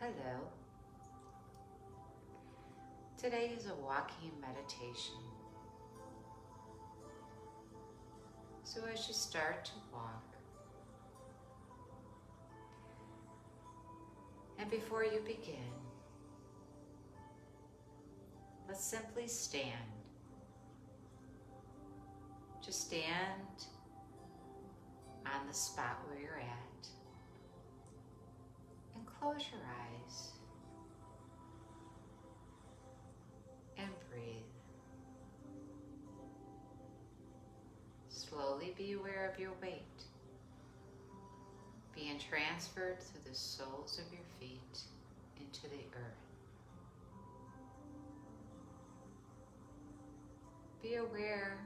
Hello. Today is a walking meditation. So as you start to walk, and before you begin, let's simply stand. Just stand on the spot where you're at and close your eyes and breathe. Slowly be aware of your weight being transferred through the soles of your feet into the earth. Be aware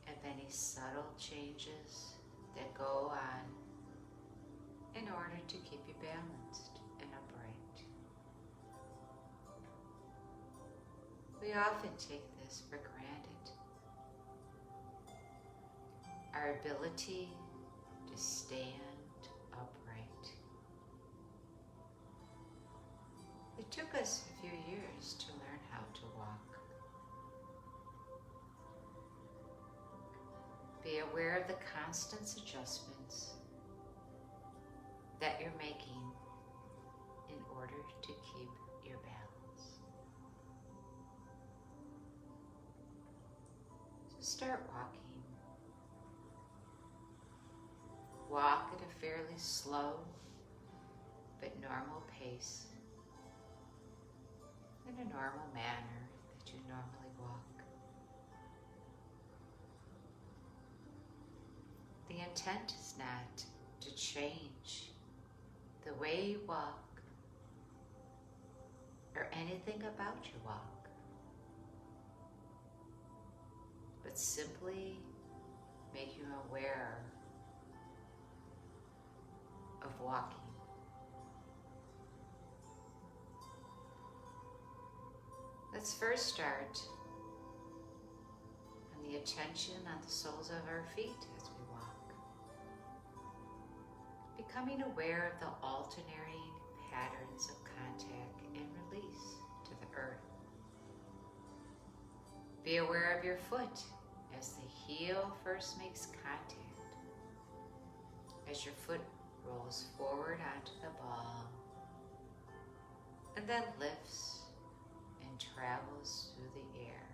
of any subtle changes that go on in order to keep you balanced and upright. We often take this for granted. Our ability to stand upright. It took us a few years to learn how to walk. Be aware of the constant adjustments that you're making in order to keep your balance. So start walking. Walk at a fairly slow but normal pace, in a normal manner that you normally walk. The intent is not to change the way you walk or anything about your walk, but simply make you aware of walking. Let's first start on the attention on the soles of our feet as we walk. Becoming aware of the alternating patterns of contact and release to the earth. Be aware of your foot as the heel first makes contact. As your foot rolls forward onto the ball and then lifts and travels through the air.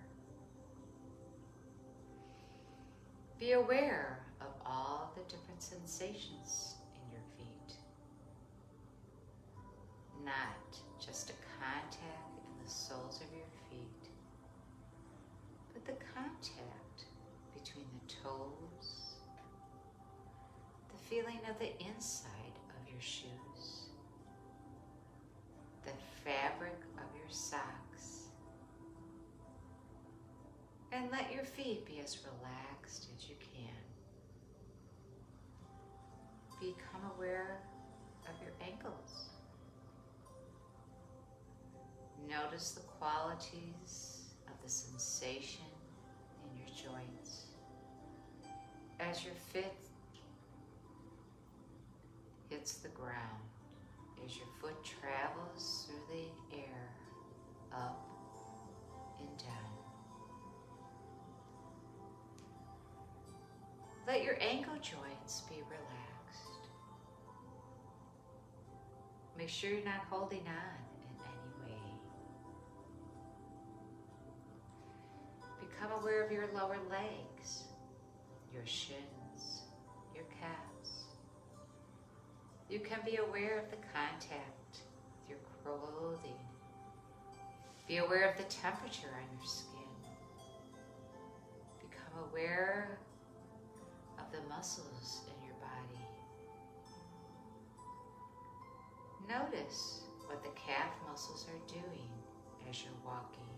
Be aware of all the different sensations in your feet. Not just a contact in the soles of your feet, but the contact between the toes, the feeling of the inside of your shoes, the fabric of your socks, and let your feet be as relaxed as you can. Become aware of your ankles. Notice the qualities of the sensation in your joints as your foot hits the ground, as your foot travels through the air, up and down. Let your ankle joints be relaxed. Make sure you're not holding on in any way. Become aware of your lower legs, your shins, your calves. You can be aware of the contact with your clothing. Be aware of the temperature on your skin. Become aware of the muscles in your body. Notice what the calf muscles are doing as you're walking.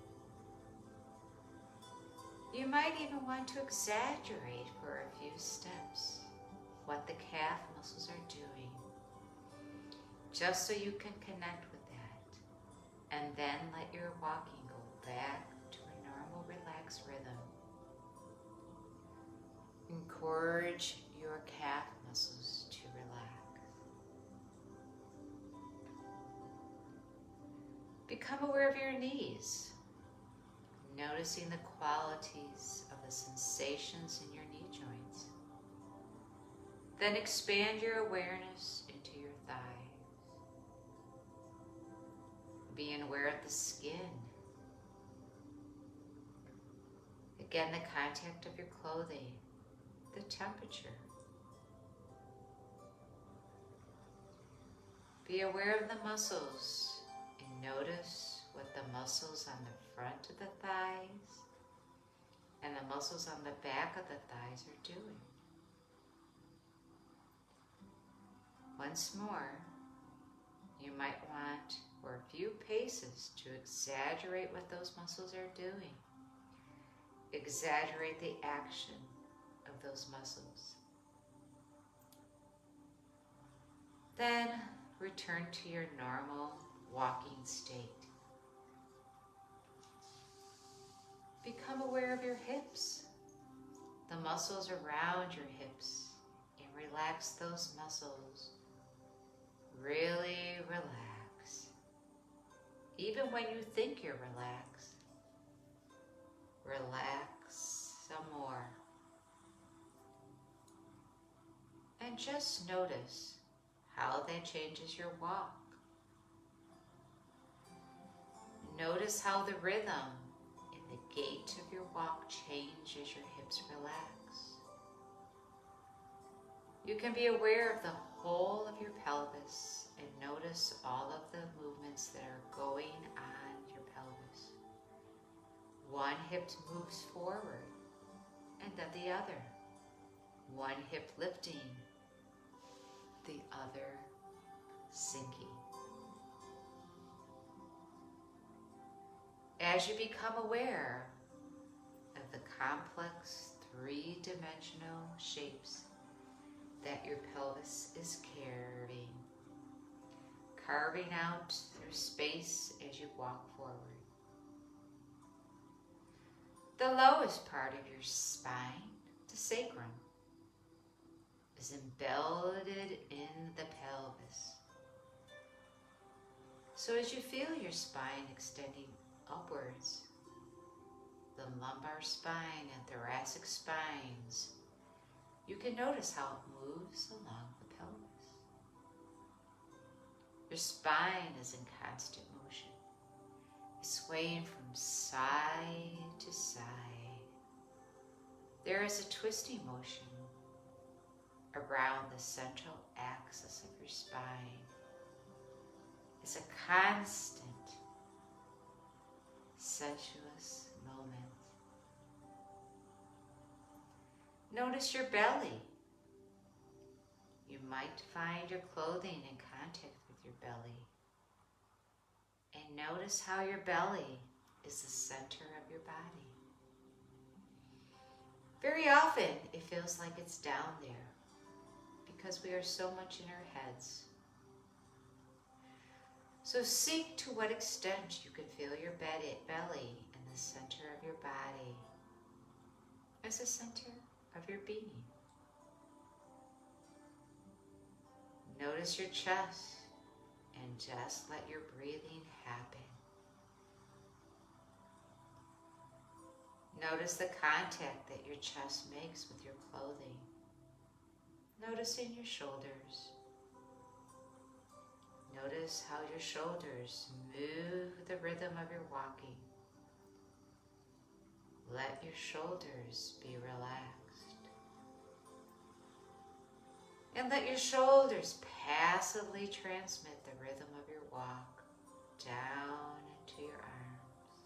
You might even want to exaggerate for a few steps what the calf muscles are doing, just so you can connect with that, and then let your walking go back to a normal, relaxed rhythm. Encourage your calf muscles to relax. Become aware of your knees, noticing the qualities of the sensations in your knee joints. Then expand your awareness into your thighs. Being aware of the skin. Again, the contact of your clothing, the temperature. Be aware of the muscles and notice what the muscles on the front of the thighs and the muscles on the back of the thighs are doing. Once more, you might want, for a few paces, to exaggerate what those muscles are doing. Exaggerate the action of those muscles. Then return to your normal walking state. Become aware of your hips, the muscles around your hips, and relax those muscles. Really relax. Even when you think you're relaxed, relax some more. And just notice how that changes your walk. Notice how the rhythm and the gait of your walk change as your hips relax. You can be aware of the whole of your pelvis and notice all of the movements that are going on your pelvis. One hip moves forward and then the other. One hip lifting, the other sinking. As you become aware of the complex three-dimensional shapes that your pelvis is carving out through space as you walk forward. The lowest part of your spine, the sacrum, is embedded in the pelvis. So as you feel your spine extending upwards, the lumbar spine and thoracic spines, you can notice how it moves along the pelvis. Your spine is in constant motion, swaying from side to side. There is a twisting motion around the central axis of your spine. It's a constant, sensuous moment. Notice your belly. You might find your clothing in contact with your belly. And notice how your belly is the center of your body. Very often it feels like it's down there because we are so much in our heads. So seek to what extent you can feel your belly in the center of your body as the center of your being. Notice your chest and just let your breathing happen. Notice the contact that your chest makes with your clothing. Noticing your shoulders. Notice how your shoulders move the rhythm of your walking. Let your shoulders be relaxed. And let your shoulders passively transmit the rhythm of your walk down into your arms.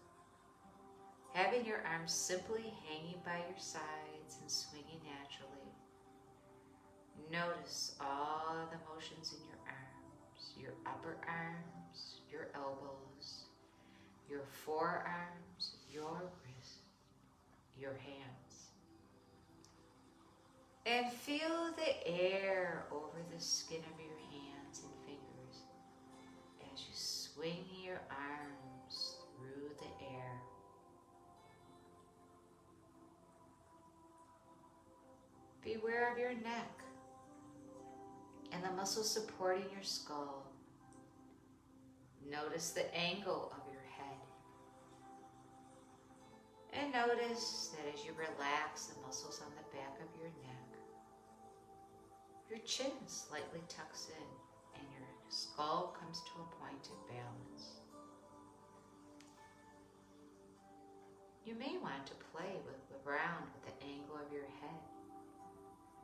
Having your arms simply hanging by your sides and swinging naturally. Notice all the motions in your arms, your upper arms, your elbows, your forearms, your wrists, your hands. And feel the air over the skin of your hands and fingers as you swing your arms through the air. Beware of your neck and the muscles supporting your skull. Notice the angle of your And notice that as you relax the muscles on the back of your neck, your chin slightly tucks in and your skull comes to a point of balance. You may want to play around with the angle of your head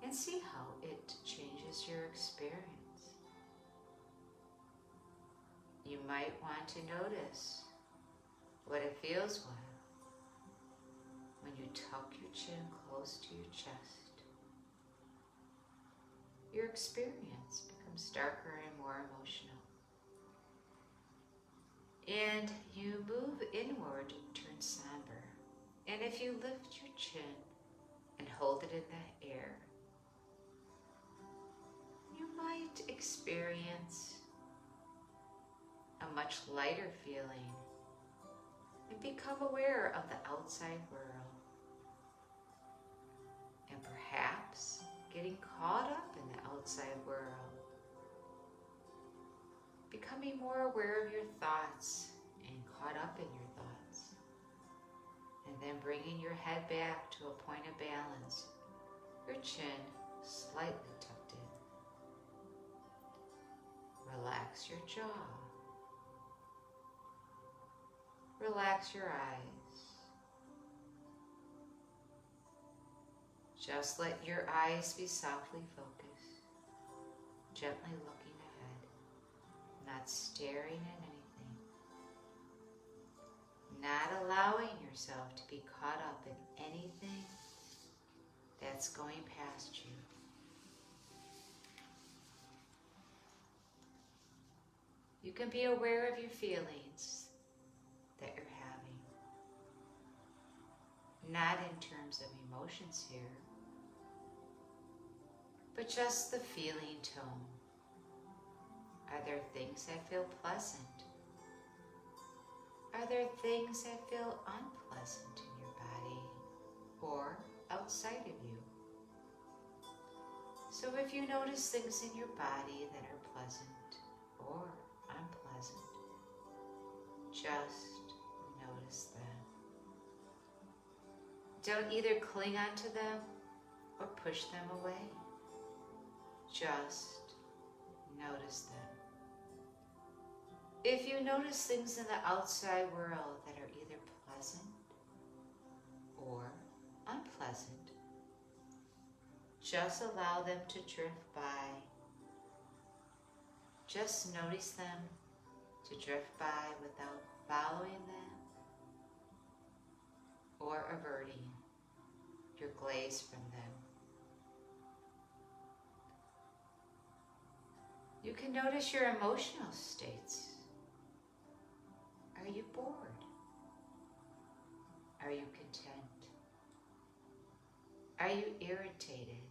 and see how it changes your experience. You might want to notice what it feels like when you tuck your chin close to your chest. Your experience becomes darker and more emotional. And you move inward, turn somber. And if you lift your chin and hold it in the air, you might experience a much lighter feeling and become aware of the outside world. And perhaps getting caught up in the outside world. Becoming more aware of your thoughts and caught up in your thoughts. And then bringing your head back to a point of balance, your chin slightly tucked in. Relax your jaw. Relax your eyes. Just let your eyes be softly focused, gently looking ahead, not staring at anything, not allowing yourself to be caught up in anything that's going past you. You can be aware of your feelings that you're having, not in terms of emotions here, but just the feeling tone. Are there things that feel pleasant? Are there things that feel unpleasant in your body or outside of you? So if you notice things in your body that are pleasant or unpleasant, just notice them. Don't either cling onto them or push them away. Just notice them. If you notice things in the outside world that are either pleasant or unpleasant, just allow them to drift by. Just notice them to drift by without following them or averting your gaze from them. You can notice your emotional states. Are you bored? Are you content? Are you irritated?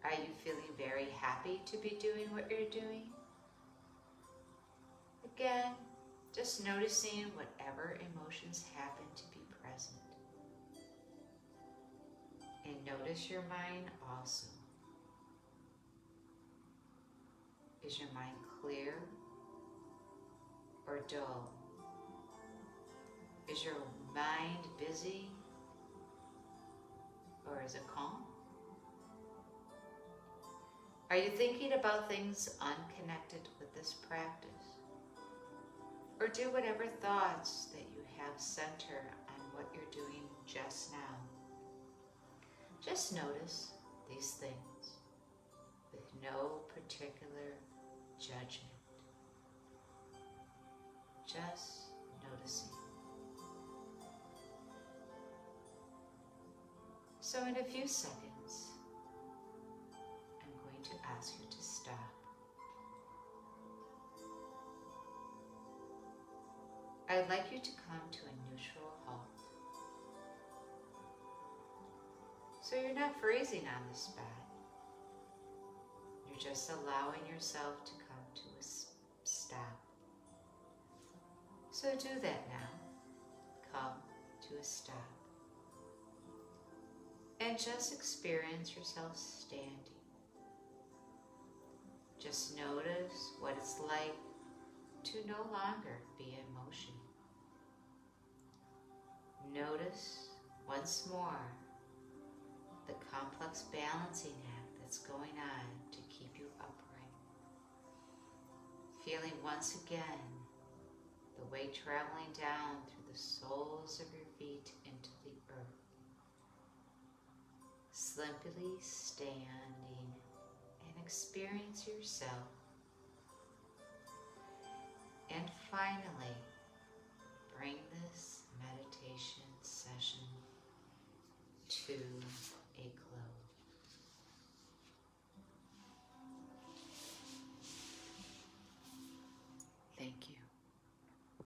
Are you feeling very happy to be doing what you're doing? Again, just noticing whatever emotions happen to be present. And notice your mind also. Is your mind clear or dull? Is your mind busy or is it calm? Are you thinking about things unconnected with this practice? Or do whatever thoughts that you have center on what you're doing just now. Just notice these things with no particular judgment. Just noticing. So in a few seconds, I'm going to ask you to stop. I'd like you to come to a neutral halt. So you're not freezing on the spot. You're just allowing yourself to come to a stop. So do that now. Come to a stop. And just experience yourself standing. Just notice what it's like to no longer be in motion. Notice once more the complex balancing act that's going on to keep you upright. Feeling once again the weight traveling down through the soles of your feet into the earth. Simply standing and experience yourself. And finally, bring this meditation session to